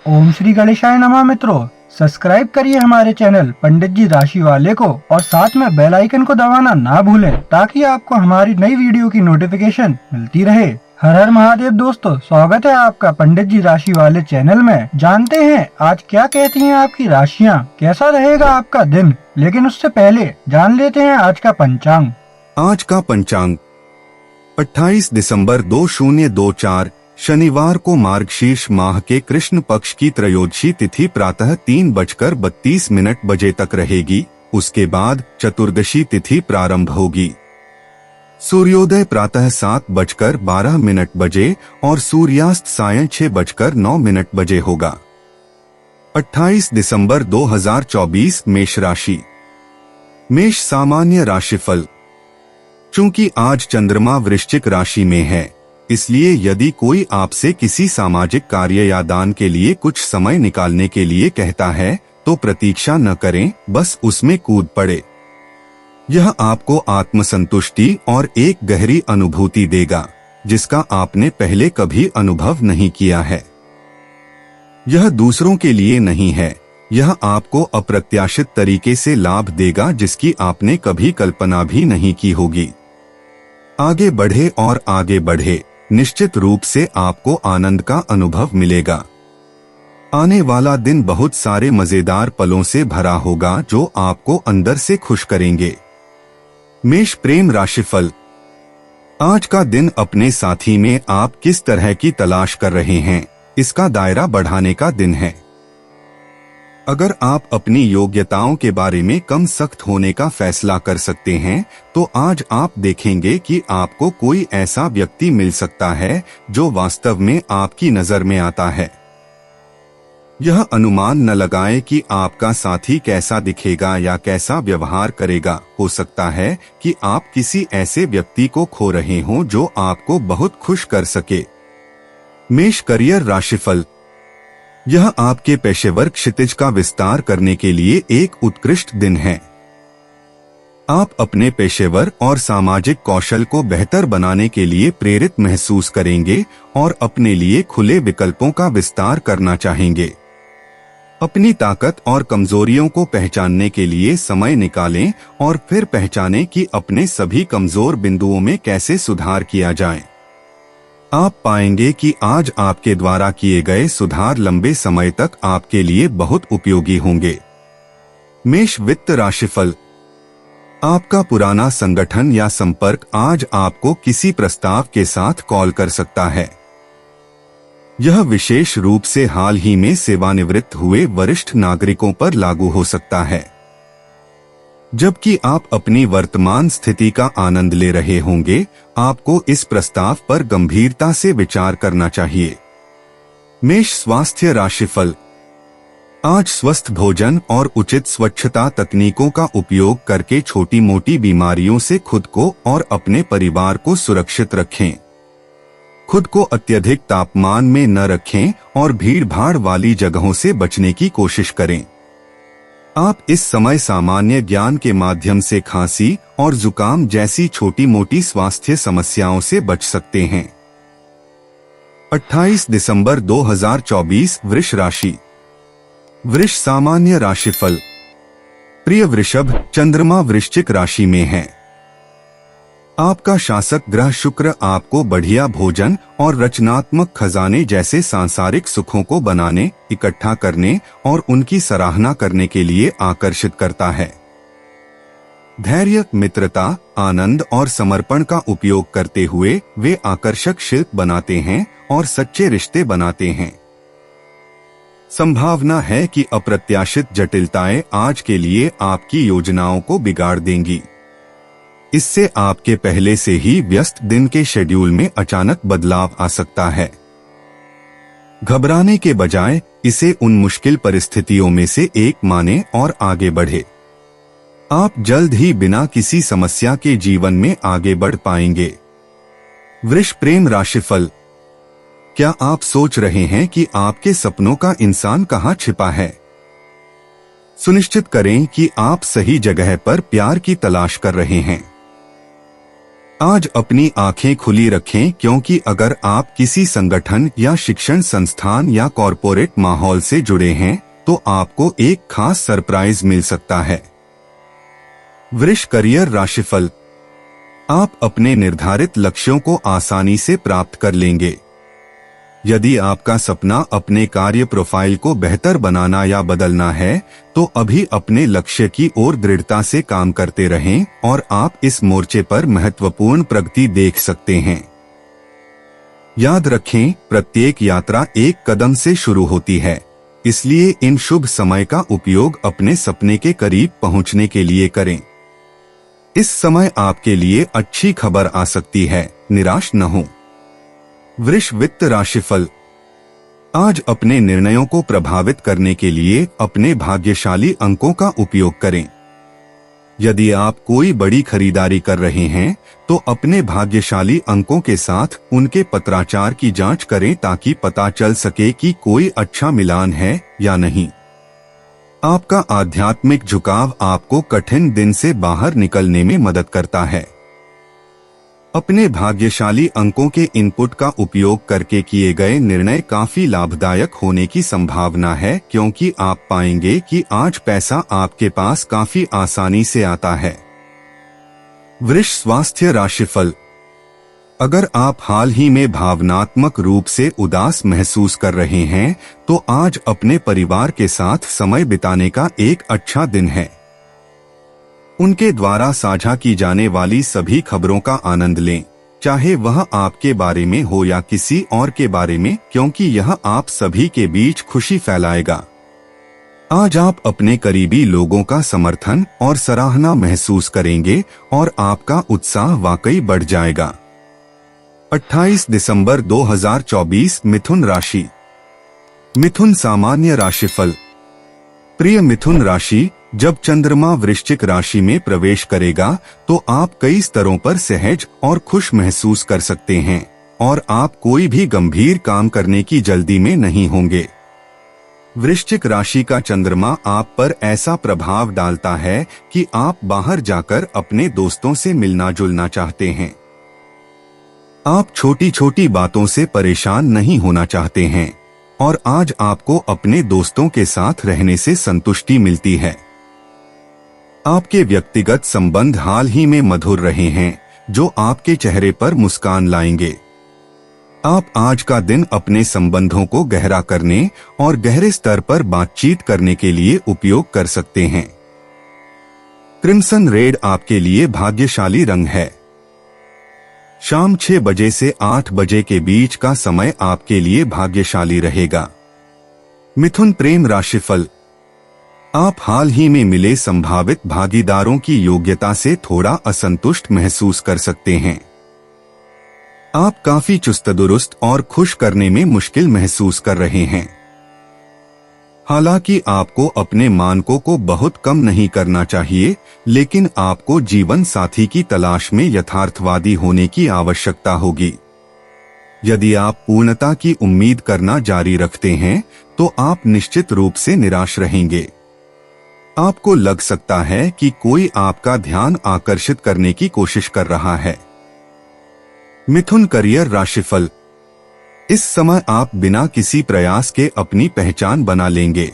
ओम श्री गणेशाय नमः। मित्रों, सब्सक्राइब करिए हमारे चैनल पंडित जी राशि वाले को और साथ में बेल आइकन को दबाना ना भूलें ताकि आपको हमारी नई वीडियो की नोटिफिकेशन मिलती रहे। हर हर महादेव दोस्तों, स्वागत है आपका पंडित जी राशि वाले चैनल में। जानते हैं आज क्या कहती हैं आपकी राशियां, कैसा रहेगा आपका दिन। लेकिन उससे पहले जान लेते हैं आज का पंचांग। आज का पंचांग 28 दिसंबर 2024 शनिवार को मार्गशीर्ष माह के कृष्ण पक्ष की त्रयोदशी तिथि प्रातः 3:32 बजे तक रहेगी। उसके बाद चतुर्दशी तिथि प्रारंभ होगी। सूर्योदय प्रातः 7:12 बजे और सूर्यास्त सायं 6:09 बजे होगा। 28 दिसंबर 2024 मेष राशि। मेष सामान्य राशिफल। चूंकि आज चंद्रमा वृश्चिक राशि में है, इसलिए यदि कोई आपसे किसी सामाजिक कार्य या दान के लिए कुछ समय निकालने के लिए कहता है तो प्रतीक्षा न करें, बस उसमें कूद पड़े। यह आपको आत्मसंतुष्टि और एक गहरी अनुभूति देगा जिसका आपने पहले कभी अनुभव नहीं किया है। यह दूसरों के लिए नहीं है, यह आपको अप्रत्याशित तरीके से लाभ देगा जिसकी आपने कभी कल्पना भी नहीं की होगी। आगे बढ़े और आगे बढ़े, निश्चित रूप से आपको आनंद का अनुभव मिलेगा। आने वाला दिन बहुत सारे मजेदार पलों से भरा होगा जो आपको अंदर से खुश करेंगे। मेष प्रेम राशिफल। आज का दिन अपने साथी में आप किस तरह की तलाश कर रहे हैं, इसका दायरा बढ़ाने का दिन है। अगर आप अपनी योग्यताओं के बारे में कम सख्त होने का फैसला कर सकते हैं तो आज आप देखेंगे कि आपको कोई ऐसा व्यक्ति मिल सकता है जो वास्तव में आपकी नजर में आता है। यह अनुमान न लगाएं कि आपका साथी कैसा दिखेगा या कैसा व्यवहार करेगा। हो सकता है कि आप किसी ऐसे व्यक्ति को खो रहे हों जो आपको बहुत खुश कर सके। मेष करियर राशिफल। यह आपके पेशेवर क्षितिज का विस्तार करने के लिए एक उत्कृष्ट दिन है। आप अपने पेशेवर और सामाजिक कौशल को बेहतर बनाने के लिए प्रेरित महसूस करेंगे और अपने लिए खुले विकल्पों का विस्तार करना चाहेंगे। अपनी ताकत और कमजोरियों को पहचानने के लिए समय निकालें और फिर पहचानें कि अपने सभी कमजोर बिंदुओं में कैसे सुधार किया जाए। आप पाएंगे कि आज आपके द्वारा किए गए सुधार लंबे समय तक आपके लिए बहुत उपयोगी होंगे। मेष वित्त राशिफल। आपका पुराना संगठन या संपर्क आज आपको किसी प्रस्ताव के साथ कॉल कर सकता है। यह विशेष रूप से हाल ही में सेवानिवृत्त हुए वरिष्ठ नागरिकों पर लागू हो सकता है। जबकि आप अपनी वर्तमान स्थिति का आनंद ले रहे होंगे, आपको इस प्रस्ताव पर गंभीरता से विचार करना चाहिए। मेष स्वास्थ्य राशिफल। आज स्वस्थ भोजन और उचित स्वच्छता तकनीकों का उपयोग करके छोटी मोटी बीमारियों से खुद को और अपने परिवार को सुरक्षित रखें। खुद को अत्यधिक तापमान में न रखें और भीड़ भाड़ वाली जगहों से बचने की कोशिश करें। आप इस समय सामान्य ज्ञान के माध्यम से खांसी और जुकाम जैसी छोटी मोटी स्वास्थ्य समस्याओं से बच सकते हैं। 28 दिसंबर 2024 वृष राशि। वृष सामान्य राशिफल। प्रिय वृषभ, चंद्रमा वृश्चिक राशि में है। आपका शासक ग्रह शुक्र आपको बढ़िया भोजन और रचनात्मक खजाने जैसे सांसारिक सुखों को बनाने, इकट्ठा करने और उनकी सराहना करने के लिए आकर्षित करता है। धैर्य, मित्रता, आनंद और समर्पण का उपयोग करते हुए वे आकर्षक शिल्प बनाते हैं और सच्चे रिश्ते बनाते हैं। संभावना है कि अप्रत्याशित जटिलताएं आज के लिए आपकी योजनाओं को बिगाड़ देंगी। इससे आपके पहले से ही व्यस्त दिन के शेड्यूल में अचानक बदलाव आ सकता है। घबराने के बजाय इसे उन मुश्किल परिस्थितियों में से एक माने और आगे बढ़े। आप जल्द ही बिना किसी समस्या के जीवन में आगे बढ़ पाएंगे। वृष प्रेम राशिफल। क्या आप सोच रहे हैं कि आपके सपनों का इंसान कहाँ छिपा है? सुनिश्चित करें कि आप सही जगह पर प्यार की तलाश कर रहे हैं। आज अपनी आंखें खुली रखें, क्योंकि अगर आप किसी संगठन या शिक्षण संस्थान या कॉरपोरेट माहौल से जुड़े हैं तो आपको एक खास सरप्राइज मिल सकता है। वृष करियर राशिफल। आप अपने निर्धारित लक्ष्यों को आसानी से प्राप्त कर लेंगे। यदि आपका सपना अपने कार्य प्रोफाइल को बेहतर बनाना या बदलना है तो अभी अपने लक्ष्य की ओर दृढ़ता से काम करते रहें और आप इस मोर्चे पर महत्वपूर्ण प्रगति देख सकते हैं। याद रखें, प्रत्येक यात्रा एक कदम से शुरू होती है, इसलिए इन शुभ समय का उपयोग अपने सपने के करीब पहुंचने के लिए करें। इस समय आपके लिए अच्छी खबर आ सकती है, निराश न हो। वृष वित्त राशिफल। आज अपने निर्णयों को प्रभावित करने के लिए अपने भाग्यशाली अंकों का उपयोग करें। यदि आप कोई बड़ी खरीदारी कर रहे हैं तो अपने भाग्यशाली अंकों के साथ उनके पत्राचार की जांच करें ताकि पता चल सके कि कोई अच्छा मिलान है या नहीं। आपका आध्यात्मिक झुकाव आपको कठिन दिन से बाहर निकलने में मदद करता है। अपने भाग्यशाली अंकों के इनपुट का उपयोग करके किए गए निर्णय काफी लाभदायक होने की संभावना है, क्योंकि आप पाएंगे कि आज पैसा आपके पास काफी आसानी से आता है। वृष स्वास्थ्य राशिफल। अगर आप हाल ही में भावनात्मक रूप से उदास महसूस कर रहे हैं तो आज अपने परिवार के साथ समय बिताने का एक अच्छा दिन है। उनके द्वारा साझा की जाने वाली सभी खबरों का आनंद लें, चाहे वह आपके बारे में हो या किसी और के बारे में, क्योंकि यह आप सभी के बीच खुशी फैलाएगा। आज आप अपने करीबी लोगों का समर्थन और सराहना महसूस करेंगे और आपका उत्साह वाकई बढ़ जाएगा। 28 दिसंबर 2024 मिथुन राशि। मिथुन सामान्य राशिफल। प्रिय मिथुन राशि, जब चंद्रमा वृश्चिक राशि में प्रवेश करेगा तो आप कई स्तरों पर सहज और खुश महसूस कर सकते हैं और आप कोई भी गंभीर काम करने की जल्दी में नहीं होंगे। वृश्चिक राशि का चंद्रमा आप पर ऐसा प्रभाव डालता है कि आप बाहर जाकर अपने दोस्तों से मिलना जुलना चाहते हैं। आप छोटी छोटी बातों से परेशान नहीं होना चाहते हैं और आज आपको अपने दोस्तों के साथ रहने से संतुष्टि मिलती है। आपके व्यक्तिगत संबंध हाल ही में मधुर रहे हैं, जो आपके चेहरे पर मुस्कान लाएंगे। आप आज का दिन अपने संबंधों को गहरा करने और गहरे स्तर पर बातचीत करने के लिए उपयोग कर सकते हैं। क्रिम्सन रेड आपके लिए भाग्यशाली रंग है। शाम 6 बजे से 8 बजे के बीच का समय आपके लिए भाग्यशाली रहेगा। मिथुन प्रेम राशिफल। आप हाल ही में मिले संभावित भागीदारों की योग्यता से थोड़ा असंतुष्ट महसूस कर सकते हैं। आप काफी चुस्त दुरुस्त और खुश करने में मुश्किल महसूस कर रहे हैं। हालांकि आपको अपने मानकों को बहुत कम नहीं करना चाहिए, लेकिन आपको जीवन साथी की तलाश में यथार्थवादी होने की आवश्यकता होगी। यदि आप पूर्णता की उम्मीद करना जारी रखते हैं तो आप निश्चित रूप से निराश रहेंगे। आपको लग सकता है कि कोई आपका ध्यान आकर्षित करने की कोशिश कर रहा है। मिथुन करियर राशिफल। इस समय आप बिना किसी प्रयास के अपनी पहचान बना लेंगे।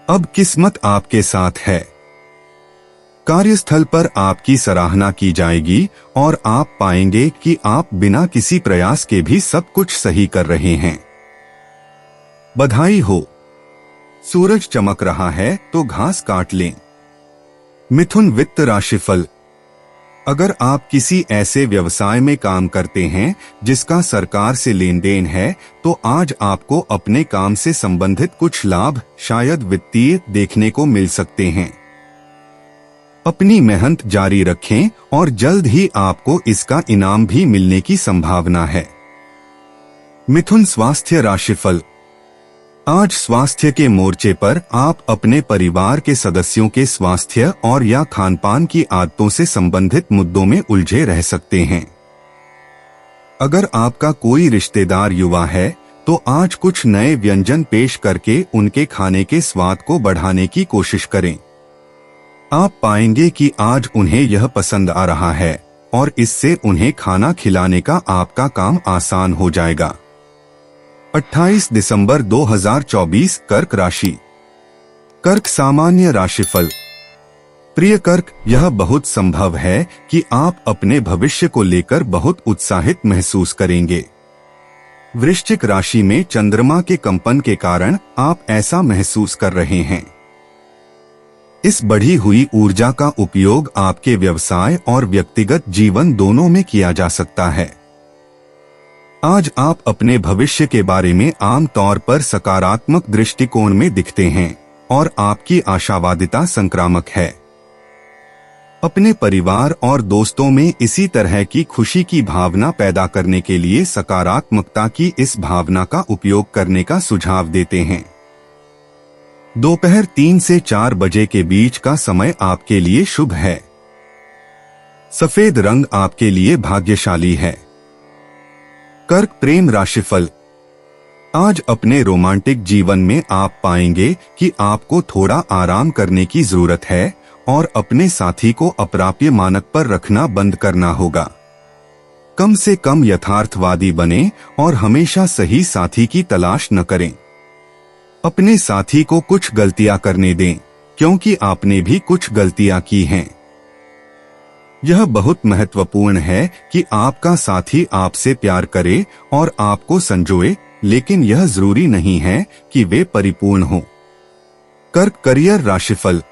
अब किस्मत आपके साथ है। कार्यस्थल पर आपकी सराहना की जाएगी और आप पाएंगे कि आप बिना किसी प्रयास के भी सब कुछ सही कर रहे हैं। बधाई हो, सूरज चमक रहा है तो घास काट लें। मिथुन वित्त राशिफल। अगर आप किसी ऐसे व्यवसाय में काम करते हैं जिसका सरकार से लेन देन है तो आज आपको अपने काम से संबंधित कुछ लाभ शायद वित्तीय देखने को मिल सकते हैं। अपनी मेहनत जारी रखें और जल्द ही आपको इसका इनाम भी मिलने की संभावना है। मिथुन स्वास्थ्य राशिफल। आज स्वास्थ्य के मोर्चे पर आप अपने परिवार के सदस्यों के स्वास्थ्य और या खानपान की आदतों से संबंधित मुद्दों में उलझे रह सकते हैं। अगर आपका कोई रिश्तेदार युवा है तो आज कुछ नए व्यंजन पेश करके उनके खाने के स्वाद को बढ़ाने की कोशिश करें। आप पाएंगे कि आज उन्हें यह पसंद आ रहा है और इससे उन्हें खाना खिलाने का आपका काम आसान हो जाएगा। 28 दिसंबर 2024 कर्क राशि। कर्क सामान्य राशिफल। प्रिय कर्क, यह बहुत संभव है कि आप अपने भविष्य को लेकर बहुत उत्साहित महसूस करेंगे। वृश्चिक राशि में चंद्रमा के कंपन के कारण आप ऐसा महसूस कर रहे हैं। इस बढ़ी हुई ऊर्जा का उपयोग आपके व्यवसाय और व्यक्तिगत जीवन दोनों में किया जा सकता है। आज आप अपने भविष्य के बारे में आम तौर पर सकारात्मक दृष्टिकोण में दिखते हैं और आपकी आशावादिता संक्रामक है। अपने परिवार और दोस्तों में इसी तरह की खुशी की भावना पैदा करने के लिए सकारात्मकता की इस भावना का उपयोग करने का सुझाव देते हैं। दोपहर 3 से 4 बजे के बीच का समय आपके लिए शुभ है। सफेद रंग आपके लिए भाग्यशाली है। कर्क प्रेम राशिफल। आज अपने रोमांटिक जीवन में आप पाएंगे कि आपको थोड़ा आराम करने की जरूरत है और अपने साथी को अप्राप्य मानक पर रखना बंद करना होगा। कम से कम यथार्थवादी बने और हमेशा सही साथी की तलाश न करें। अपने साथी को कुछ गलतियां करने दें, क्योंकि आपने भी कुछ गलतियां की हैं। यह बहुत महत्वपूर्ण है कि आपका साथी आपसे प्यार करे और आपको संजोए, लेकिन यह जरूरी नहीं है कि वे परिपूर्ण हों। कर्क करियर राशिफल।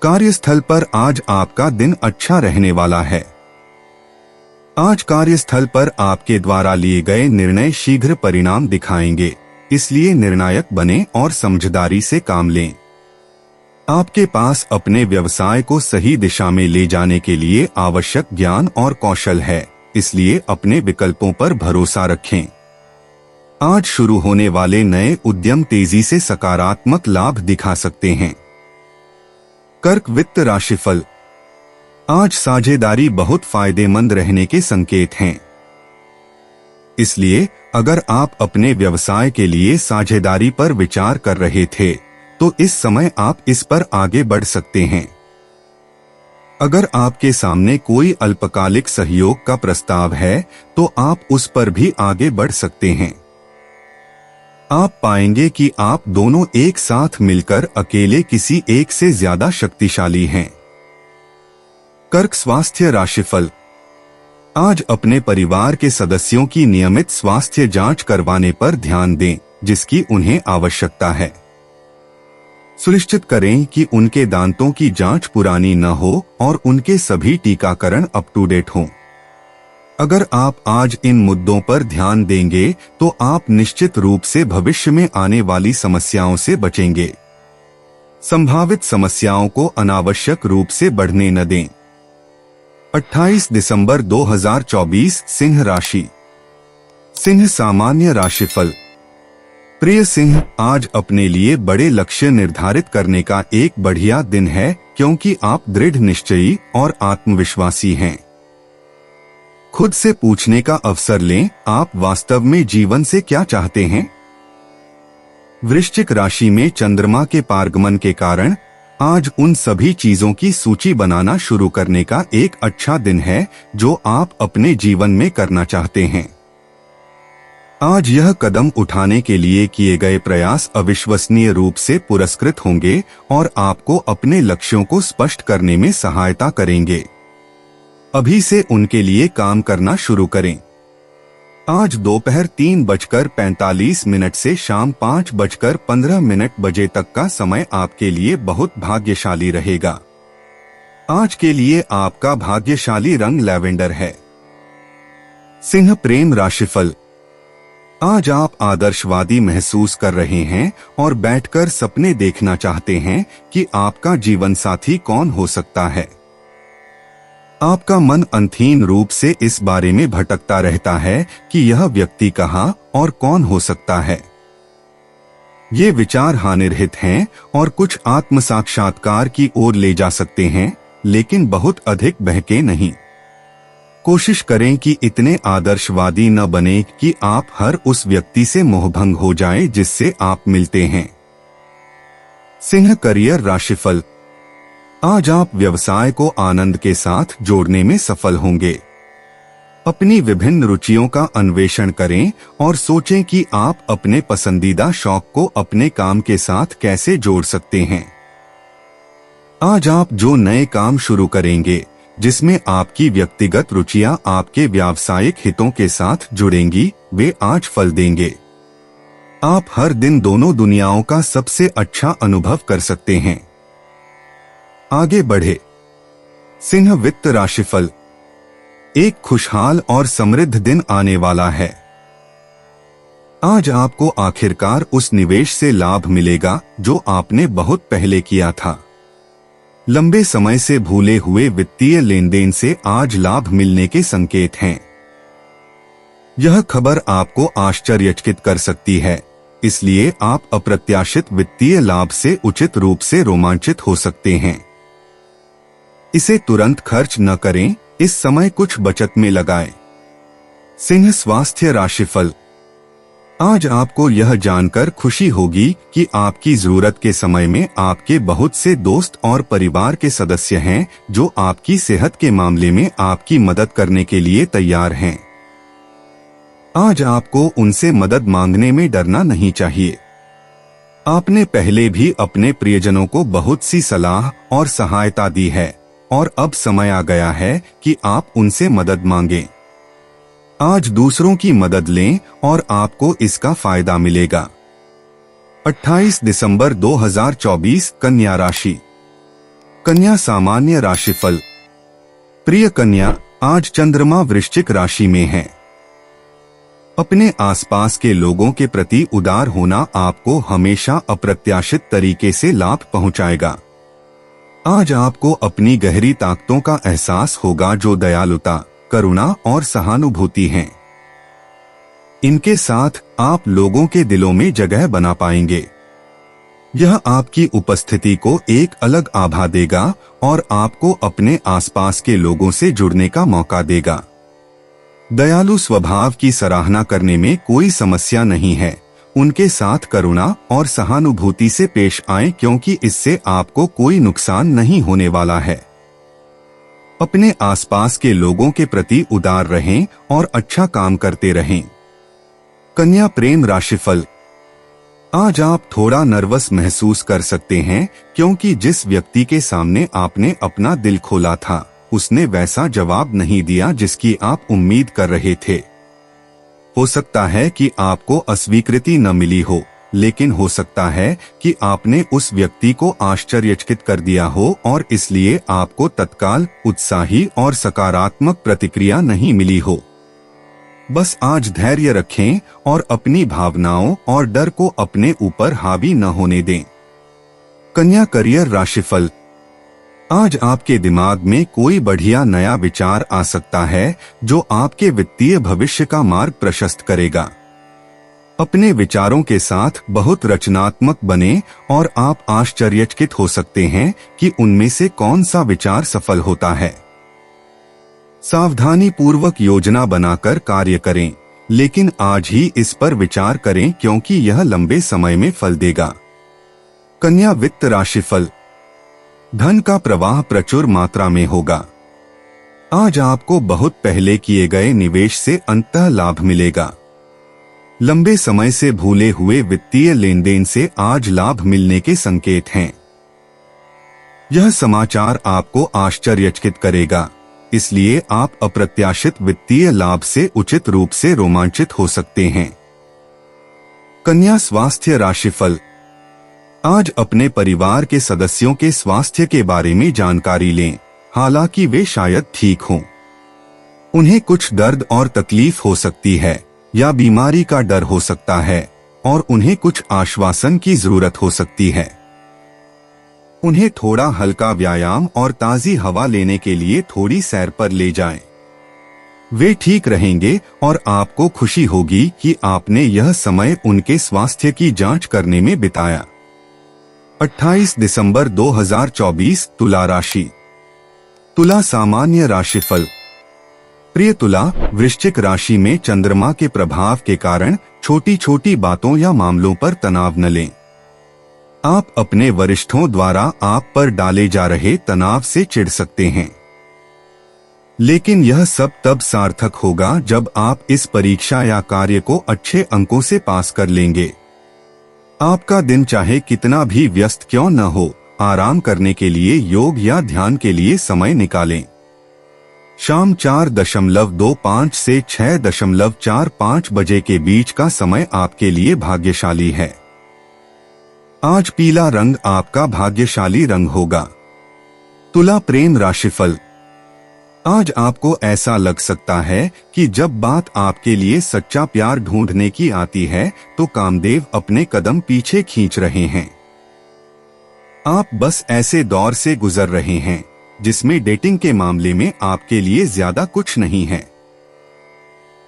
कार्यस्थल पर आज आपका दिन अच्छा रहने वाला है। आज कार्यस्थल पर आपके द्वारा लिए गए निर्णय शीघ्र परिणाम दिखाएंगे, इसलिए निर्णायक बने और समझदारी से काम लें। आपके पास अपने व्यवसाय को सही दिशा में ले जाने के लिए आवश्यक ज्ञान और कौशल है, इसलिए अपने विकल्पों पर भरोसा रखें। आज शुरू होने वाले नए उद्यम तेजी से सकारात्मक लाभ दिखा सकते हैं। कर्क वित्त राशिफल। आज साझेदारी बहुत फायदेमंद रहने के संकेत हैं। इसलिए अगर आप अपने व्यवसाय के लिए साझेदारी पर विचार कर रहे थे, तो इस समय आप इस पर आगे बढ़ सकते हैं। अगर आपके सामने कोई अल्पकालिक सहयोग का प्रस्ताव है, तो आप उस पर भी आगे बढ़ सकते हैं। आप पाएंगे कि आप दोनों एक साथ मिलकर अकेले किसी एक से ज्यादा शक्तिशाली हैं। कर्क स्वास्थ्य राशिफल। आज अपने परिवार के सदस्यों की नियमित स्वास्थ्य जांच करवाने पर ध्यान दें, जिसकी उन्हें आवश्यकता है। सुनिश्चित करें कि उनके दांतों की जांच पुरानी न हो और उनके सभी टीकाकरण अप टू डेट हों। अगर आप आज इन मुद्दों पर ध्यान देंगे, तो आप निश्चित रूप से भविष्य में आने वाली समस्याओं से बचेंगे। संभावित समस्याओं को अनावश्यक रूप से बढ़ने न दें। 28 दिसंबर 2024 सिंह राशि। सिंह सामान्य राशिफल। प्रिय सिंह, आज अपने लिए बड़े लक्ष्य निर्धारित करने का एक बढ़िया दिन है, क्योंकि आप दृढ़ निश्चयी और आत्मविश्वासी हैं। खुद से पूछने का अवसर लें, आप वास्तव में जीवन से क्या चाहते हैं? वृश्चिक राशि में चंद्रमा के पारगमन के कारण आज उन सभी चीजों की सूची बनाना शुरू करने का एक अच्छा दिन है जो आप अपने जीवन में करना चाहते हैं। आज यह कदम उठाने के लिए किए गए प्रयास अविश्वसनीय रूप से पुरस्कृत होंगे और आपको अपने लक्ष्यों को स्पष्ट करने में सहायता करेंगे। अभी से उनके लिए काम करना शुरू करें। आज दोपहर 3:45 से शाम 5:15 बजे तक का समय आपके लिए बहुत भाग्यशाली रहेगा। आज के लिए आपका भाग्यशाली रंग लैवेंडर है। सिंह प्रेम राशिफल। आज आप आदर्शवादी महसूस कर रहे हैं और बैठकर सपने देखना चाहते हैं कि आपका जीवन साथी कौन हो सकता है। आपका मन अंतहीन रूप से इस बारे में भटकता रहता है कि यह व्यक्ति कहाँ और कौन हो सकता है। ये विचार हानिरहित हैं और कुछ आत्म साक्षात्कार की ओर ले जा सकते हैं, लेकिन बहुत अधिक बहके नहीं। कोशिश करें कि इतने आदर्शवादी न बने कि आप हर उस व्यक्ति से मोहभंग हो जाएं जिससे आप मिलते हैं। सिंह करियर राशिफल। आज आप व्यवसाय को आनंद के साथ जोड़ने में सफल होंगे। अपनी विभिन्न रुचियों का अन्वेषण करें और सोचें कि आप अपने पसंदीदा शौक को अपने काम के साथ कैसे जोड़ सकते हैं। आज आप जो नए काम शुरू करेंगे, जिसमें आपकी व्यक्तिगत रुचियां आपके व्यावसायिक हितों के साथ जुड़ेंगी, वे आज फल देंगे। आप हर दिन दोनों दुनियाओं का सबसे अच्छा अनुभव कर सकते हैं। आगे बढ़े। सिंह वित्त राशिफल। एक खुशहाल और समृद्ध दिन आने वाला है। आज आपको आखिरकार उस निवेश से लाभ मिलेगा जो आपने बहुत पहले किया था। लंबे समय से भूले हुए वित्तीय लेनदेन से आज लाभ मिलने के संकेत हैं। यह खबर आपको आश्चर्यचकित कर सकती है, इसलिए आप अप्रत्याशित वित्तीय लाभ से उचित रूप से रोमांचित हो सकते हैं। इसे तुरंत खर्च न करें, इस समय कुछ बचत में लगाएं। सिंह स्वास्थ्य राशिफल। आज आपको यह जानकर खुशी होगी कि आपकी जरूरत के समय में आपके बहुत से दोस्त और परिवार के सदस्य हैं जो आपकी सेहत के मामले में आपकी मदद करने के लिए तैयार हैं। आज आपको उनसे मदद मांगने में डरना नहीं चाहिए। आपने पहले भी अपने प्रियजनों को बहुत सी सलाह और सहायता दी है और अब समय आ गया है कि आप उनसे मदद मांगें। आज दूसरों की मदद लें और आपको इसका फायदा मिलेगा। 28 दिसंबर 2024 कन्या राशि। कन्या सामान्य राशिफल। प्रिय कन्या, आज चंद्रमा वृश्चिक राशि में है। अपने आसपास के लोगों के प्रति उदार होना आपको हमेशा अप्रत्याशित तरीके से लाभ पहुंचाएगा। आज आपको अपनी गहरी ताकतों का एहसास होगा जो दयालुता, करुणा और सहानुभूति हैं। इनके साथ आप लोगों के दिलों में जगह बना पाएंगे। यह आपकी उपस्थिति को एक अलग आभा देगा और आपको अपने आसपास के लोगों से जुड़ने का मौका देगा। दयालु स्वभाव की सराहना करने में कोई समस्या नहीं है। उनके साथ करुणा और सहानुभूति से पेश आएं क्योंकि इससे आपको कोई नुकसान नहीं होने वाला है। अपने आसपास के लोगों के प्रति उदार रहें और अच्छा काम करते रहें। कन्या प्रेम राशिफल। आज आप थोड़ा नर्वस महसूस कर सकते हैं क्योंकि जिस व्यक्ति के सामने आपने अपना दिल खोला था, उसने वैसा जवाब नहीं दिया जिसकी आप उम्मीद कर रहे थे। हो सकता है कि आपको अस्वीकृति न मिली हो, लेकिन हो सकता है कि आपने उस व्यक्ति को आश्चर्यचकित कर दिया हो और इसलिए आपको तत्काल उत्साही और सकारात्मक प्रतिक्रिया नहीं मिली हो। बस आज धैर्य रखें और अपनी भावनाओं और डर को अपने ऊपर हावी न होने दें। कन्या करियर राशिफल। आज आपके दिमाग में कोई बढ़िया नया विचार आ सकता है जो आपके वित्तीय भविष्य का मार्ग प्रशस्त करेगा। अपने विचारों के साथ बहुत रचनात्मक बने और आप आश्चर्यचकित हो सकते हैं कि उनमें से कौन सा विचार सफल होता है। सावधानी पूर्वक योजना बनाकर कार्य करें, लेकिन आज ही इस पर विचार करें क्योंकि यह लंबे समय में फल देगा। कन्या वित्त राशिफल। धन का प्रवाह प्रचुर मात्रा में होगा। आज आपको बहुत पहले किए गए निवेश से अंततः लाभ मिलेगा। लंबे समय से भूले हुए वित्तीय लेनदेन से आज लाभ मिलने के संकेत हैं। यह समाचार आपको आश्चर्यचकित करेगा, इसलिए आप अप्रत्याशित वित्तीय लाभ से उचित रूप से रोमांचित हो सकते हैं। कन्या स्वास्थ्य राशिफल। आज अपने परिवार के सदस्यों के स्वास्थ्य के बारे में जानकारी लें, हालांकि वे शायद ठीक हों। उन्हें कुछ दर्द और तकलीफ हो सकती है या बीमारी का डर हो सकता है और उन्हें कुछ आश्वासन की जरूरत हो सकती है। उन्हें थोड़ा हल्का व्यायाम और ताजी हवा लेने के लिए थोड़ी सैर पर ले जाएं। वे ठीक रहेंगे और आपको खुशी होगी कि आपने यह समय उनके स्वास्थ्य की जांच करने में बिताया। 28 दिसंबर 2024 तुला राशि। तुला सामान्य राशिफल। प्रिय तुला, वृश्चिक राशि में चंद्रमा के प्रभाव के कारण छोटी छोटी बातों या मामलों पर तनाव न लें। आप अपने वरिष्ठों द्वारा आप पर डाले जा रहे तनाव से चिढ़ सकते हैं, लेकिन यह सब तब सार्थक होगा जब आप इस परीक्षा या कार्य को अच्छे अंकों से पास कर लेंगे। आपका दिन चाहे कितना भी व्यस्त क्यों न हो, आराम करने के लिए योग या ध्यान के लिए समय निकालें। शाम 4:25 से 6:45 बजे के बीच का समय आपके लिए भाग्यशाली है। आज पीला रंग आपका भाग्यशाली रंग होगा। तुला प्रेम राशिफल। आज आपको ऐसा लग सकता है कि जब बात आपके लिए सच्चा प्यार ढूंढने की आती है तो कामदेव अपने कदम पीछे खींच रहे हैं। आप बस ऐसे दौर से गुजर रहे हैं जिसमें डेटिंग के मामले में आपके लिए ज्यादा कुछ नहीं है।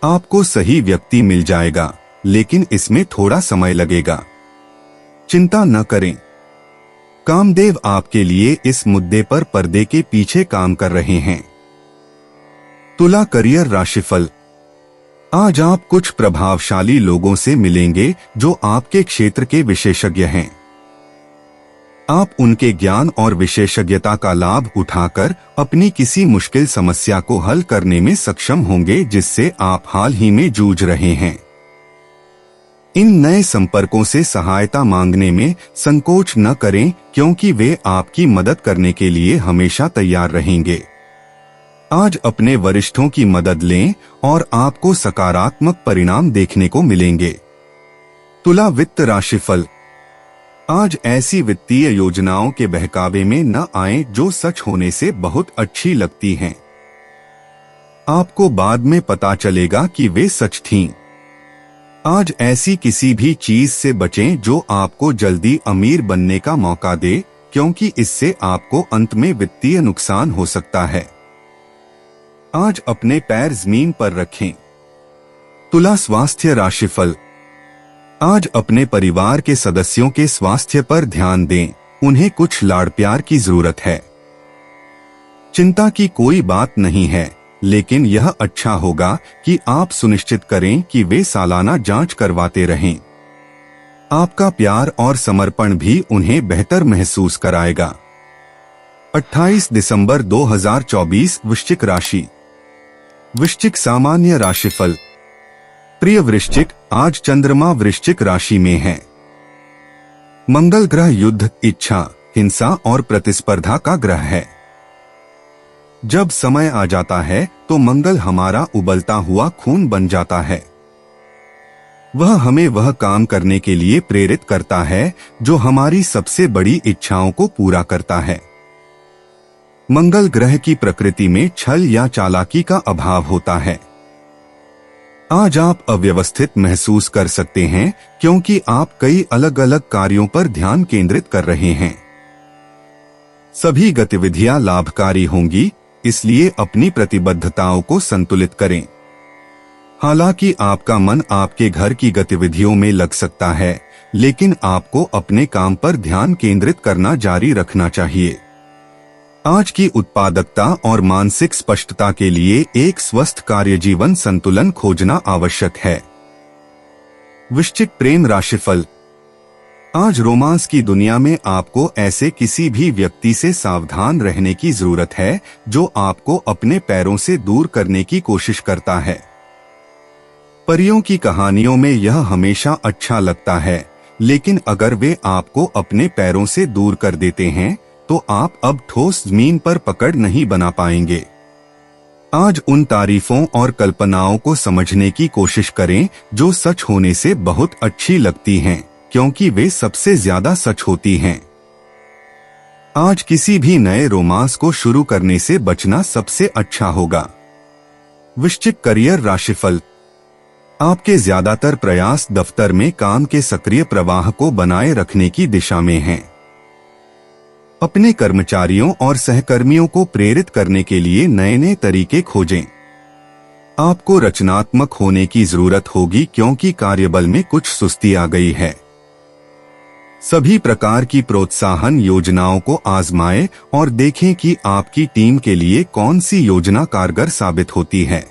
आपको सही व्यक्ति मिल जाएगा, लेकिन इसमें थोड़ा समय लगेगा। चिंता न करें, कामदेव आपके लिए इस मुद्दे पर पर्दे के पीछे काम कर रहे हैं। तुला करियर राशिफल। आज आप कुछ प्रभावशाली लोगों से मिलेंगे जो आपके क्षेत्र के विशेषज्ञ हैं। आप उनके ज्ञान और विशेषज्ञता का लाभ उठाकर अपनी किसी मुश्किल समस्या को हल करने में सक्षम होंगे जिससे आप हाल ही में जूझ रहे हैं। इन नए संपर्कों से सहायता मांगने में संकोच न करें, क्योंकि वे आपकी मदद करने के लिए हमेशा तैयार रहेंगे। आज अपने वरिष्ठों की मदद लें और आपको सकारात्मक परिणाम देखने को मिलेंगे। तुला वित्त राशिफल। आज ऐसी वित्तीय योजनाओं के बहकावे में न आएं जो सच होने से बहुत अच्छी लगती हैं। आपको बाद में पता चलेगा कि वे सच थीं। आज ऐसी किसी भी चीज से बचें जो आपको जल्दी अमीर बनने का मौका दे, क्योंकि इससे आपको अंत में वित्तीय नुकसान हो सकता है। आज अपने पैर जमीन पर रखें। तुला स्वास्थ्य राशिफल। आज अपने परिवार के सदस्यों के स्वास्थ्य पर ध्यान दें, उन्हें कुछ लाड़ प्यार की जरूरत है। चिंता की कोई बात नहीं है, लेकिन यह अच्छा होगा कि आप सुनिश्चित करें कि वे सालाना जांच करवाते रहें। आपका प्यार और समर्पण भी उन्हें बेहतर महसूस कराएगा। 28 दिसंबर 2024 वृश्चिक राशि। वृश्चिक सामान्य राशिफल। प्रिय वृश्चिक, आज चंद्रमा वृश्चिक राशि में है। मंगल ग्रह युद्ध, इच्छा, हिंसा और प्रतिस्पर्धा का ग्रह है। जब समय आ जाता है तो मंगल हमारा उबलता हुआ खून बन जाता है। वह हमें वह काम करने के लिए प्रेरित करता है जो हमारी सबसे बड़ी इच्छाओं को पूरा करता है। मंगल ग्रह की प्रकृति में छल या चालाकी का अभाव होता है। आज आप अव्यवस्थित महसूस कर सकते हैं क्योंकि आप कई अलग अलग कार्यों पर ध्यान केंद्रित कर रहे हैं। सभी गतिविधियां लाभकारी होंगी, इसलिए अपनी प्रतिबद्धताओं को संतुलित करें। हालांकि आपका मन आपके घर की गतिविधियों में लग सकता है, लेकिन आपको अपने काम पर ध्यान केंद्रित करना जारी रखना चाहिए। आज की उत्पादकता और मानसिक स्पष्टता के लिए एक स्वस्थ कार्य जीवन संतुलन खोजना आवश्यक है। वृश्चिक प्रेम राशिफल। आज रोमांस की दुनिया में आपको ऐसे किसी भी व्यक्ति से सावधान रहने की जरूरत है जो आपको अपने पैरों से दूर करने की कोशिश करता है। परियों की कहानियों में यह हमेशा अच्छा लगता है, लेकिन अगर वे आपको अपने पैरों से दूर कर देते हैं तो आप अब ठोस जमीन पर पकड़ नहीं बना पाएंगे। आज उन तारीफों और कल्पनाओं को समझने की कोशिश करें जो सच होने से बहुत अच्छी लगती हैं, क्योंकि वे सबसे ज्यादा सच होती हैं। आज किसी भी नए रोमांस को शुरू करने से बचना सबसे अच्छा होगा। वृश्चिक करियर राशिफल। आपके ज्यादातर प्रयास दफ्तर में काम के सक्रिय प्रवाह को बनाए रखने की दिशा में हैं। अपने कर्मचारियों और सहकर्मियों को प्रेरित करने के लिए नए नए तरीके खोजें। आपको रचनात्मक होने की जरूरत होगी क्योंकि कार्यबल में कुछ सुस्ती आ गई है। सभी प्रकार की प्रोत्साहन योजनाओं को आजमाएं और देखें कि आपकी टीम के लिए कौन सी योजना कारगर साबित होती है।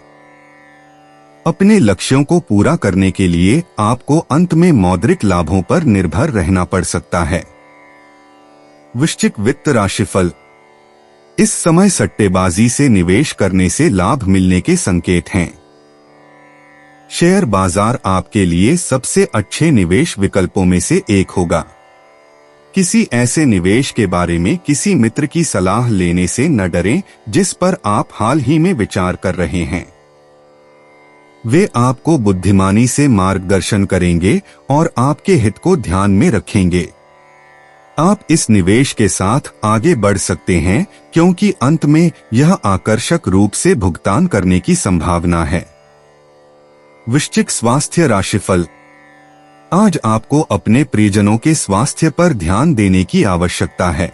अपने लक्ष्यों को पूरा करने के लिए आपको अंत में मौद्रिक लाभों पर निर्भर रहना पड़ सकता है। वृश्चिक वित्त राशिफल। इस समय सट्टेबाजी से निवेश करने से लाभ मिलने के संकेत हैं। शेयर बाजार आपके लिए सबसे अच्छे निवेश विकल्पों में से एक होगा। किसी ऐसे निवेश के बारे में किसी मित्र की सलाह लेने से न डरें जिस पर आप हाल ही में विचार कर रहे हैं। वे आपको बुद्धिमानी से मार्गदर्शन करेंगे और आपके हित को ध्यान में रखेंगे। आप इस निवेश के साथ आगे बढ़ सकते हैं क्योंकि अंत में यह आकर्षक रूप से भुगतान करने की संभावना है। वृश्चिक स्वास्थ्य राशिफल। आज आपको अपने प्रियजनों के स्वास्थ्य पर ध्यान देने की आवश्यकता है।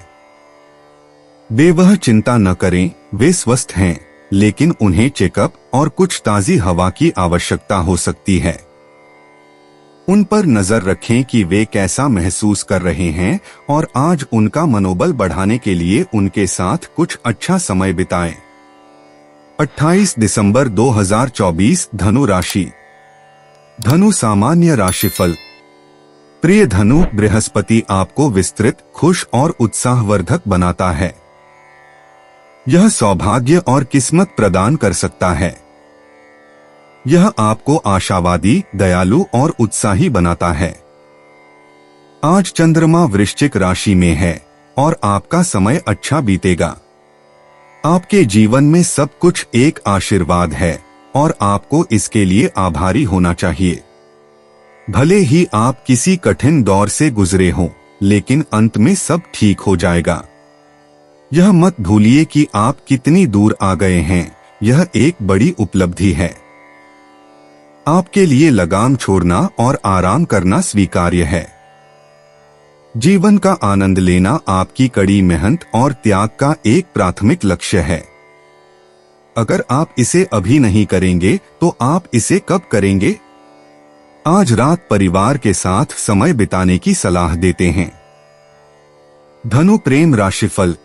बेवजह चिंता न करें, वे स्वस्थ हैं, लेकिन उन्हें चेकअप और कुछ ताजी हवा की आवश्यकता हो सकती है। उन पर नजर रखें कि वे कैसा महसूस कर रहे हैं और आज उनका मनोबल बढ़ाने के लिए उनके साथ कुछ अच्छा समय बिताएं। 28 दिसंबर 2024 धनु राशि। धनु सामान्य राशिफल। प्रिय धनु, बृहस्पति आपको विस्तृत, खुश और उत्साहवर्धक बनाता है। यह सौभाग्य और किस्मत प्रदान कर सकता है। यह आपको आशावादी, दयालु और उत्साही बनाता है। आज चंद्रमा वृश्चिक राशि में है और आपका समय अच्छा बीतेगा। आपके जीवन में सब कुछ एक आशीर्वाद है और आपको इसके लिए आभारी होना चाहिए। भले ही आप किसी कठिन दौर से गुजरे हों, लेकिन अंत में सब ठीक हो जाएगा। यह मत भूलिए कि आप कितनी दूर आ गए हैं, यह एक बड़ी उपलब्धि है। आपके लिए लगाम छोड़ना और आराम करना स्वीकार्य है। जीवन का आनंद लेना आपकी कड़ी मेहनत और त्याग का एक प्राथमिक लक्ष्य है। अगर आप इसे अभी नहीं करेंगे तो आप इसे कब करेंगे? आज रात परिवार के साथ समय बिताने की सलाह देते हैं। धनु प्रेम राशिफल।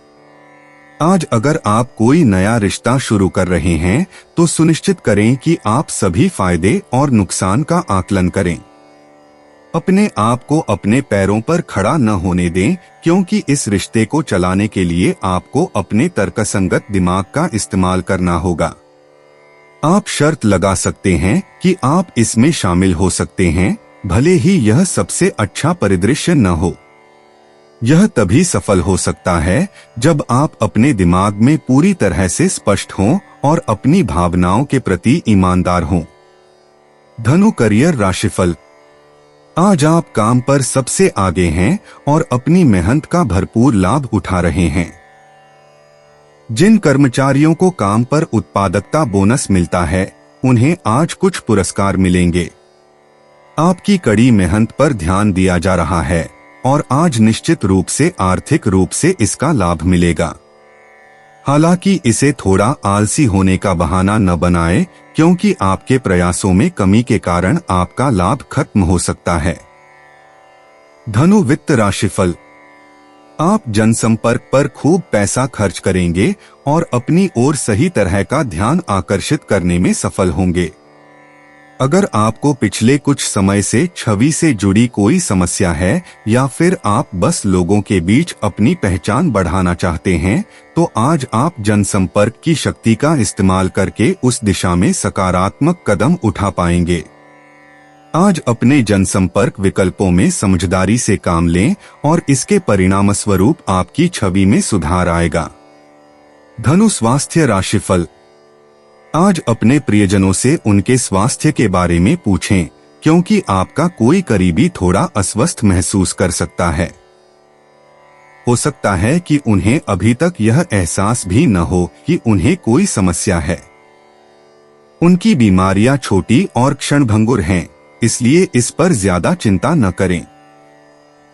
आज अगर आप कोई नया रिश्ता शुरू कर रहे हैं तो सुनिश्चित करें कि आप सभी फायदे और नुकसान का आकलन करें। अपने आप को अपने पैरों पर खड़ा न होने दें, क्योंकि इस रिश्ते को चलाने के लिए आपको अपने तर्कसंगत दिमाग का इस्तेमाल करना होगा। आप शर्त लगा सकते हैं कि आप इसमें शामिल हो सकते हैं, भले ही यह सबसे अच्छा परिदृश्य न हो। यह तभी सफल हो सकता है जब आप अपने दिमाग में पूरी तरह से स्पष्ट हों और अपनी भावनाओं के प्रति ईमानदार हों। धनु करियर राशिफल। आज आप काम पर सबसे आगे हैं और अपनी मेहनत का भरपूर लाभ उठा रहे हैं। जिन कर्मचारियों को काम पर उत्पादकता बोनस मिलता है, उन्हें आज कुछ पुरस्कार मिलेंगे। आपकी कड़ी मेहनत पर ध्यान दिया जा रहा है और आज निश्चित रूप से आर्थिक रूप से इसका लाभ मिलेगा। हालांकि इसे थोड़ा आलसी होने का बहाना न बनाएं, क्योंकि आपके प्रयासों में कमी के कारण आपका लाभ खत्म हो सकता है। धनु वित्त राशिफल। आप जनसंपर्क पर खूब पैसा खर्च करेंगे और अपनी ओर सही तरह का ध्यान आकर्षित करने में सफल होंगे। अगर आपको पिछले कुछ समय से छवि से जुड़ी कोई समस्या है या फिर आप बस लोगों के बीच अपनी पहचान बढ़ाना चाहते हैं, तो आज आप जनसंपर्क की शक्ति का इस्तेमाल करके उस दिशा में सकारात्मक कदम उठा पाएंगे। आज अपने जनसंपर्क विकल्पों में समझदारी से काम लें और इसके परिणामस्वरूप आपकी छवि में सुधार आएगा। धनु स्वास्थ्य राशिफल। आज अपने प्रियजनों से उनके स्वास्थ्य के बारे में पूछें, क्योंकि आपका कोई करीबी थोड़ा अस्वस्थ महसूस कर सकता है। हो सकता है कि उन्हें अभी तक यह एहसास भी न हो कि उन्हें कोई समस्या है। उनकी बीमारियां छोटी और क्षणभंगुर हैं, इसलिए इस पर ज्यादा चिंता न करें।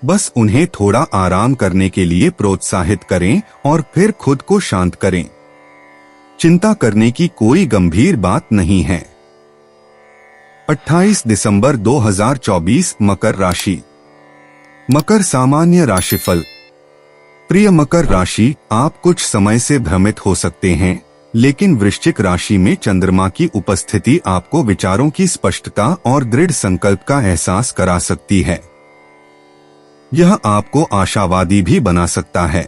बस उन्हें थोड़ा आराम करने के लिए प्रोत्साहित करें और फिर खुद को शांत करें। चिंता करने की कोई गंभीर बात नहीं है। 28 दिसंबर 2024 मकर राशि। मकर सामान्य राशिफल। प्रिय मकर राशि, आप कुछ समय से भ्रमित हो सकते हैं, लेकिन वृश्चिक राशि में चंद्रमा की उपस्थिति आपको विचारों की स्पष्टता और दृढ़ संकल्प का एहसास करा सकती है। यह आपको आशावादी भी बना सकता है।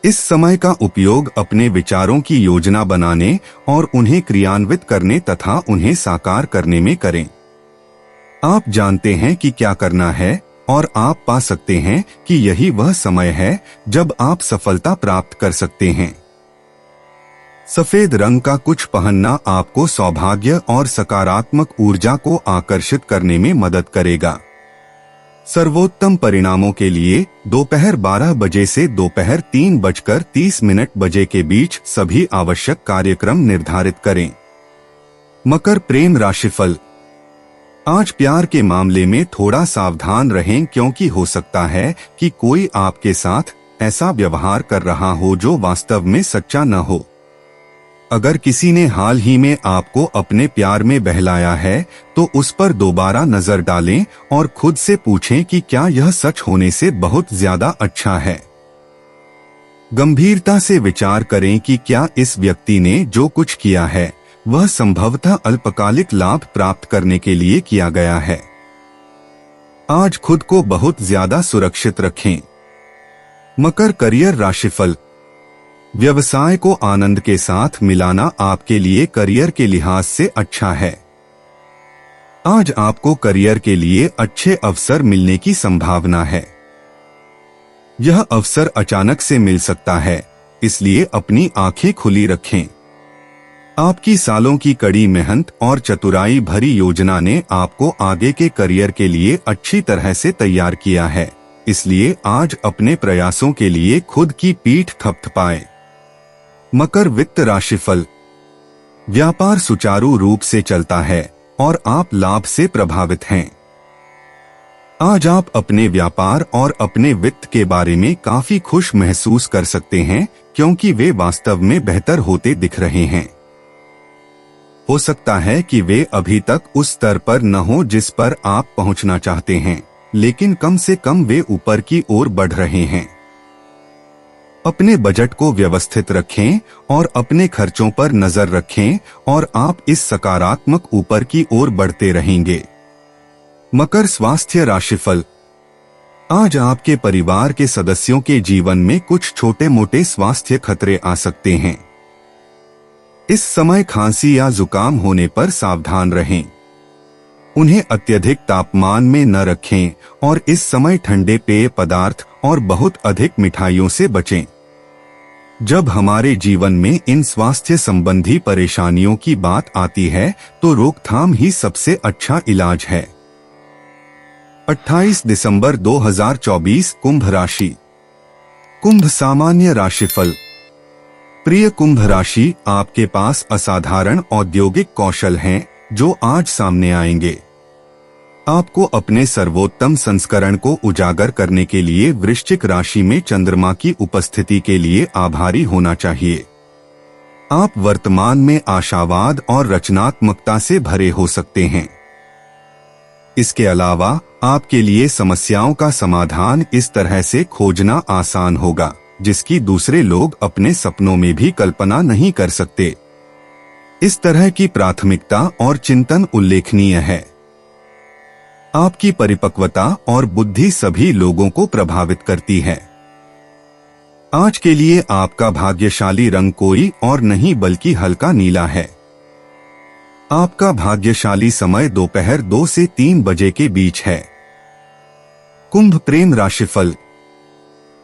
इस समय का उपयोग अपने विचारों की योजना बनाने और उन्हें क्रियान्वित करने तथा उन्हें साकार करने में करें। आप जानते हैं कि क्या करना है और आप पा सकते हैं कि यही वह समय है जब आप सफलता प्राप्त कर सकते हैं। सफेद रंग का कुछ पहनना आपको सौभाग्य और सकारात्मक ऊर्जा को आकर्षित करने में मदद करेगा। सर्वोत्तम परिणामों के लिए दोपहर 12 बजे से दोपहर 3:30 बजे के बीच सभी आवश्यक कार्यक्रम निर्धारित करें। मकर प्रेम राशिफल। आज प्यार के मामले में थोड़ा सावधान रहें, क्योंकि हो सकता है कि कोई आपके साथ ऐसा व्यवहार कर रहा हो जो वास्तव में सच्चा न हो। अगर किसी ने हाल ही में आपको अपने प्यार में बहलाया है तो उस पर दोबारा नजर डालें और खुद से पूछें कि क्या यह सच होने से बहुत ज्यादा अच्छा है। गंभीरता से विचार करें कि क्या इस व्यक्ति ने जो कुछ किया है वह संभवतः अल्पकालिक लाभ प्राप्त करने के लिए किया गया है। आज खुद को बहुत ज्यादा सुरक्षित रखें। मकर करियर राशिफल। व्यवसाय को आनंद के साथ मिलाना आपके लिए करियर के लिहाज से अच्छा है। आज आपको करियर के लिए अच्छे अवसर मिलने की संभावना है। यह अवसर अचानक से मिल सकता है, इसलिए अपनी आंखें खुली रखें। आपकी सालों की कड़ी मेहनत और चतुराई भरी योजना ने आपको आगे के करियर के लिए अच्छी तरह से तैयार किया है, इसलिए आज अपने प्रयासों के लिए खुद की पीठ थपथपाएं। मकर वित्त राशिफल। व्यापार सुचारू रूप से चलता है और आप लाभ से प्रभावित हैं। आज आप अपने व्यापार और अपने वित्त के बारे में काफी खुश महसूस कर सकते हैं, क्योंकि वे वास्तव में बेहतर होते दिख रहे हैं। हो सकता है कि वे अभी तक उस स्तर पर न हो जिस पर आप पहुंचना चाहते हैं, लेकिन कम से कम वे ऊपर की ओर बढ़ रहे हैं। अपने बजट को व्यवस्थित रखें और अपने खर्चों पर नजर रखें और आप इस सकारात्मक ऊपर की ओर बढ़ते रहेंगे। मकर स्वास्थ्य राशिफल। आज आपके परिवार के सदस्यों के जीवन में कुछ छोटे मोटे स्वास्थ्य खतरे आ सकते हैं। इस समय खांसी या जुकाम होने पर सावधान रहें। उन्हें अत्यधिक तापमान में न रखें और इस समय ठंडे पेय पदार्थ और बहुत अधिक मिठाइयों से बचें। जब हमारे जीवन में इन स्वास्थ्य संबंधी परेशानियों की बात आती है तो रोकथाम ही सबसे अच्छा इलाज है। 28 दिसंबर 2024 कुंभ राशि। कुंभ सामान्य राशिफल। प्रिय कुंभ राशि, आपके पास असाधारण औद्योगिक कौशल हैं जो आज सामने आएंगे। आपको अपने सर्वोत्तम संस्करण को उजागर करने के लिए वृश्चिक राशि में चंद्रमा की उपस्थिति के लिए आभारी होना चाहिए। आप वर्तमान में आशावाद और रचनात्मकता से भरे हो सकते हैं। इसके अलावा आपके लिए समस्याओं का समाधान इस तरह से खोजना आसान होगा जिसकी दूसरे लोग अपने सपनों में भी कल्पना नहीं कर सकते। इस तरह की प्राथमिकता और चिंतन उल्लेखनीय है। आपकी परिपक्वता और बुद्धि सभी लोगों को प्रभावित करती है। आज के लिए आपका भाग्यशाली रंग कोई और नहीं बल्कि हल्का नीला है। आपका भाग्यशाली समय दोपहर 2 से 3 बजे के बीच है। कुंभ प्रेम राशिफल।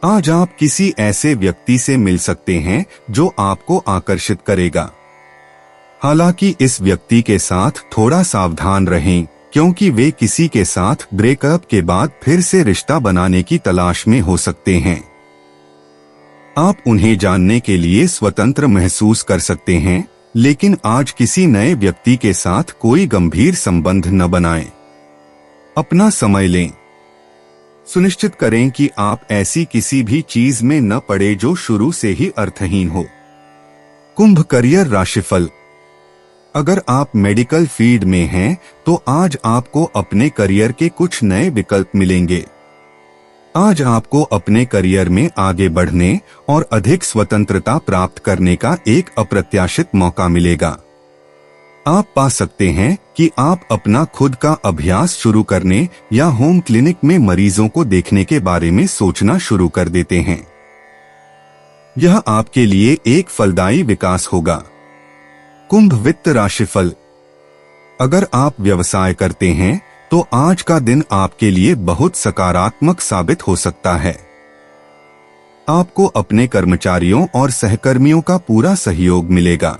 आज आप किसी ऐसे व्यक्ति से मिल सकते हैं जो आपको आकर्षित करेगा। हालांकि इस व्यक्ति के साथ थोड़ा सावधान रहें, क्योंकि वे किसी के साथ ब्रेकअप के बाद फिर से रिश्ता बनाने की तलाश में हो सकते हैं। आप उन्हें जानने के लिए स्वतंत्र महसूस कर सकते हैं, लेकिन आज किसी नए व्यक्ति के साथ कोई गंभीर संबंध न बनाएं। अपना समय लें। सुनिश्चित करें कि आप ऐसी किसी भी चीज में न पड़े जो शुरू से ही अर्थहीन हो। कुंभ करियर राशिफल। अगर आप मेडिकल फील्ड में हैं तो आज आपको अपने करियर के कुछ नए विकल्प मिलेंगे। आज आपको अपने करियर में आगे बढ़ने और अधिक स्वतंत्रता प्राप्त करने का एक अप्रत्याशित मौका मिलेगा। आप पा सकते हैं कि आप अपना खुद का अभ्यास शुरू करने या होम क्लिनिक में मरीजों को देखने के बारे में सोचना शुरू कर देते हैं। यह आपके लिए एक फलदायी विकास होगा। कुंभ वित्त राशिफल। अगर आप व्यवसाय करते हैं तो आज का दिन आपके लिए बहुत सकारात्मक साबित हो सकता है। आपको अपने कर्मचारियों और सहकर्मियों का पूरा सहयोग मिलेगा।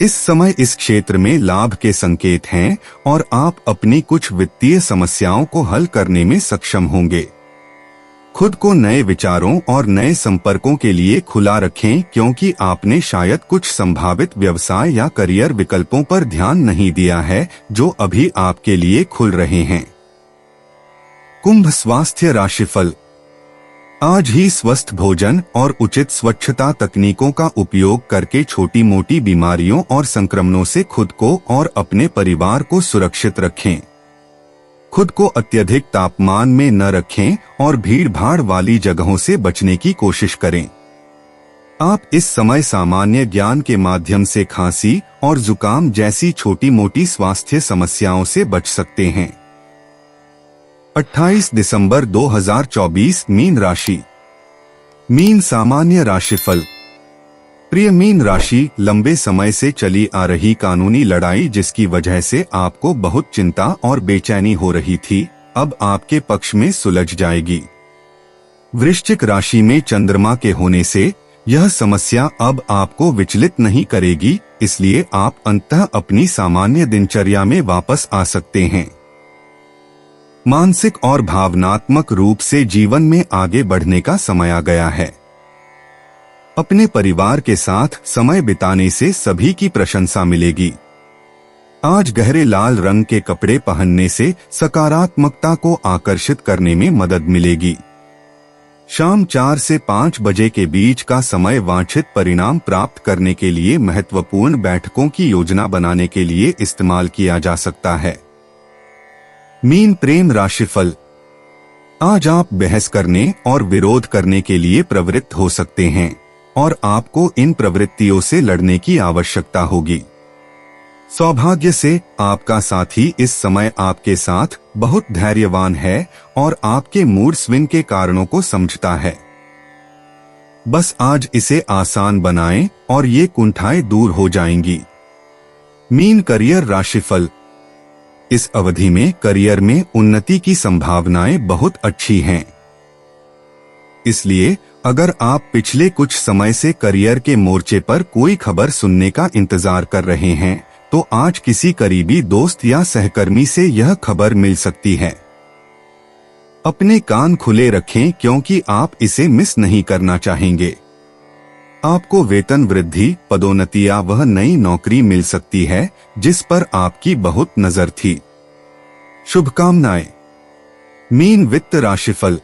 इस समय इस क्षेत्र में लाभ के संकेत हैं और आप अपनी कुछ वित्तीय समस्याओं को हल करने में सक्षम होंगे। खुद को नए विचारों और नए संपर्कों के लिए खुला रखें, क्योंकि आपने शायद कुछ संभावित व्यवसाय या करियर विकल्पों पर ध्यान नहीं दिया है जो अभी आपके लिए खुल रहे हैं। कुंभ स्वास्थ्य राशिफल। आज ही स्वस्थ भोजन और उचित स्वच्छता तकनीकों का उपयोग करके छोटी मोटी बीमारियों और संक्रमणों से खुद को और अपने परिवार को सुरक्षित रखें। खुद को अत्यधिक तापमान में न रखें और भीड़ भाड़ वाली जगहों से बचने की कोशिश करें। आप इस समय सामान्य ज्ञान के माध्यम से खांसी और जुकाम जैसी छोटी मोटी स्वास्थ्य समस्याओं से बच सकते हैं। 28 दिसंबर 2024 मीन राशि। मीन सामान्य राशिफल। प्रिय मीन राशि, लंबे समय से चली आ रही कानूनी लड़ाई जिसकी वजह से आपको बहुत चिंता और बेचैनी हो रही थी, अब आपके पक्ष में सुलझ जाएगी। वृश्चिक राशि में चंद्रमा के होने से यह समस्या अब आपको विचलित नहीं करेगी, इसलिए आप अंततः अपनी सामान्य दिनचर्या में वापस आ सकते हैं। मानसिक और भावनात्मक रूप से जीवन में आगे बढ़ने का समय आ गया है। अपने परिवार के साथ समय बिताने से सभी की प्रशंसा मिलेगी। आज गहरे लाल रंग के कपड़े पहनने से सकारात्मकता को आकर्षित करने में मदद मिलेगी। शाम 4 से 5 बजे के बीच का समय वांछित परिणाम प्राप्त करने के लिए महत्वपूर्ण बैठकों की योजना बनाने के लिए इस्तेमाल किया जा सकता है। मीन प्रेम राशिफल। आज आप बहस करने और विरोध करने के लिए प्रवृत्त हो सकते हैं और आपको इन प्रवृत्तियों से लड़ने की आवश्यकता होगी। सौभाग्य से आपका साथी इस समय आपके साथ बहुत धैर्यवान है और आपके मूड स्विंग के कारणों को समझता है। बस आज इसे आसान बनाएं और ये कुंठाएं दूर हो जाएंगी। मीन करियर राशिफल। इस अवधि में करियर में उन्नति की संभावनाएं बहुत अच्छी हैं। इसलिए अगर आप पिछले कुछ समय से करियर के मोर्चे पर कोई खबर सुनने का इंतजार कर रहे हैं, तो आज किसी करीबी दोस्त या सहकर्मी से यह खबर मिल सकती है। अपने कान खुले रखें, क्योंकि आप इसे मिस नहीं करना चाहेंगे। आपको वेतन वृद्धि, पदोन्नति या वह नई नौकरी मिल सकती है जिस पर आपकी बहुत नजर थी। शुभकामनाएं। मीन वित्त राशिफल।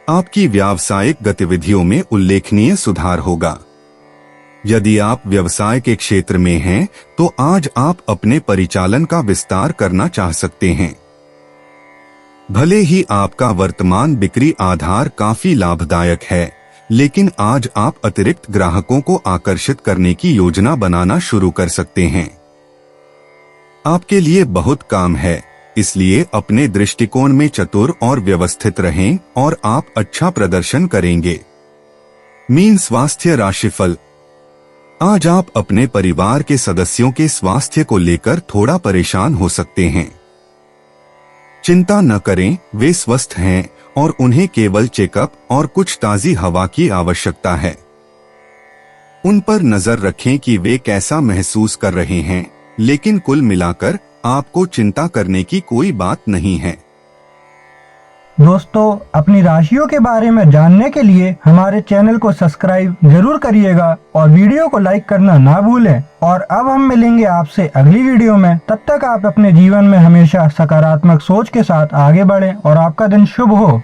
आपकी व्यावसायिक गतिविधियों में उल्लेखनीय सुधार होगा। यदि आप व्यवसाय के क्षेत्र में हैं, तो आज आप अपने परिचालन का विस्तार करना चाह सकते हैं। भले ही आपका वर्तमान बिक्री आधार काफी लाभदायक है, लेकिन आज आप अतिरिक्त ग्राहकों को आकर्षित करने की योजना बनाना शुरू कर सकते हैं। आपके लिए बहुत काम है, इसलिए अपने दृष्टिकोण में चतुर और व्यवस्थित रहें और आप अच्छा प्रदर्शन करेंगे। मीन स्वास्थ्य राशिफल। आज आप अपने परिवार के सदस्यों के स्वास्थ्य को लेकर थोड़ा परेशान हो सकते हैं। चिंता न करें, वे स्वस्थ हैं और उन्हें केवल चेकअप और कुछ ताजी हवा की आवश्यकता है। उन पर नजर रखें कि वे कैसा महसूस कर रहे हैं, लेकिन कुल मिलाकर आपको चिंता करने की कोई बात नहीं है। दोस्तों, अपनी राशियों के बारे में जानने के लिए हमारे चैनल को सब्सक्राइब जरूर करिएगा और वीडियो को लाइक करना ना भूलें। और अब हम मिलेंगे आपसे अगली वीडियो में। तब तक आप अपने जीवन में हमेशा सकारात्मक सोच के साथ आगे बढ़ें और आपका दिन शुभ हो।